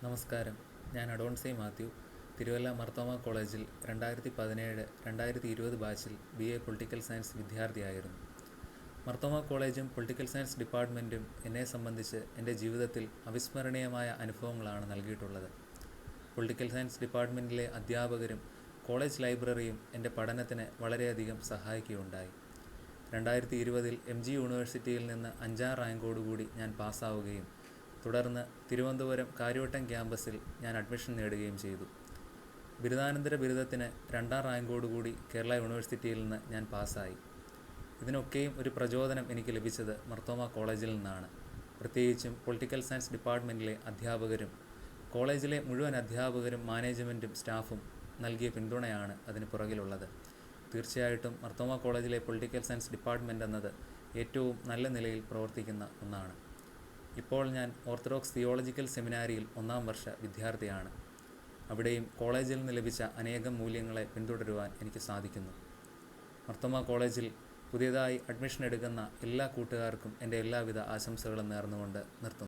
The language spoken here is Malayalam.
നമസ്കാരം. ഞാൻ അഡോൺസി മാത്യു, തിരുവല്ല മർത്തോമ കോളേജിൽ 2017-2020 ബാച്ചിൽ BA പൊളിറ്റിക്കൽ സയൻസ് വിദ്യാർത്ഥിയായിരുന്നു. മർത്തോമ കോളേജും പൊളിറ്റിക്കൽ സയൻസ് ഡിപ്പാർട്ട്മെൻറ്റും എന്നെ സംബന്ധിച്ച് എൻ്റെ ജീവിതത്തിൽ അവിസ്മരണീയമായ അനുഭവങ്ങളാണ് നൽകിയിട്ടുള്ളത്. പൊളിറ്റിക്കൽ സയൻസ് ഡിപ്പാർട്ട്മെൻറ്റിലെ അധ്യാപകരും കോളേജ് ലൈബ്രറിയും എൻ്റെ പഠനത്തിന് വളരെയധികം സഹായിക്കുകയുണ്ടായി. 2020-ൽ MG യൂണിവേഴ്സിറ്റിയിൽ നിന്ന് 5ാം റാങ്കോടുകൂടി ഞാൻ പാസ്സാവുകയും തുടർന്ന് തിരുവനന്തപുരം കാര്യവട്ടം ക്യാമ്പസിൽ ഞാൻ അഡ്മിഷൻ നേടുകയും ചെയ്തു. ബിരുദാനന്തര ബിരുദത്തിന് 2ാം റാങ്കോടുകൂടി കേരള യൂണിവേഴ്സിറ്റിയിൽ നിന്ന് ഞാൻ പാസ്സായി. ഇതിനൊക്കെയും ഒരു പ്രചോദനം എനിക്ക് ലഭിച്ചത് മർത്തോമ കോളേജിൽ നിന്നാണ്. പ്രത്യേകിച്ചും പൊളിറ്റിക്കൽ സയൻസ് ഡിപ്പാർട്ട്മെൻറ്റിലെ അധ്യാപകരും കോളേജിലെ മുഴുവൻ അധ്യാപകരും മാനേജ്മെൻറ്റും സ്റ്റാഫും നൽകിയ പിന്തുണയാണ് അതിന് പുറകിലുള്ളത്. തീർച്ചയായിട്ടും മർത്തോമ കോളേജിലെ പൊളിറ്റിക്കൽ സയൻസ് ഡിപ്പാർട്ട്മെൻറ്റ് എന്നത് ഏറ്റവും നല്ല നിലയിൽ പ്രവർത്തിക്കുന്ന ഒന്നാണ്. ഇപ്പോൾ ഞാൻ ഓർത്തഡോക്സ് തിയോളജിക്കൽ സെമിനാരിയിൽ 1ാം വർഷ വിദ്യാർത്ഥിയാണ്. അവിടെയും കോളേജിൽ നിന്ന് ലഭിച്ച അനേകം മൂല്യങ്ങളെ പിന്തുടരുവാൻ എനിക്ക് സാധിക്കുന്നു. മർത്തോമ കോളേജിൽ പുതിയതായി അഡ്മിഷൻ എടുക്കുന്ന എല്ലാ കൂട്ടുകാർക്കും എൻ്റെ എല്ലാവിധ ആശംസകളും നേർന്നുകൊണ്ട് നിർത്തുന്നു.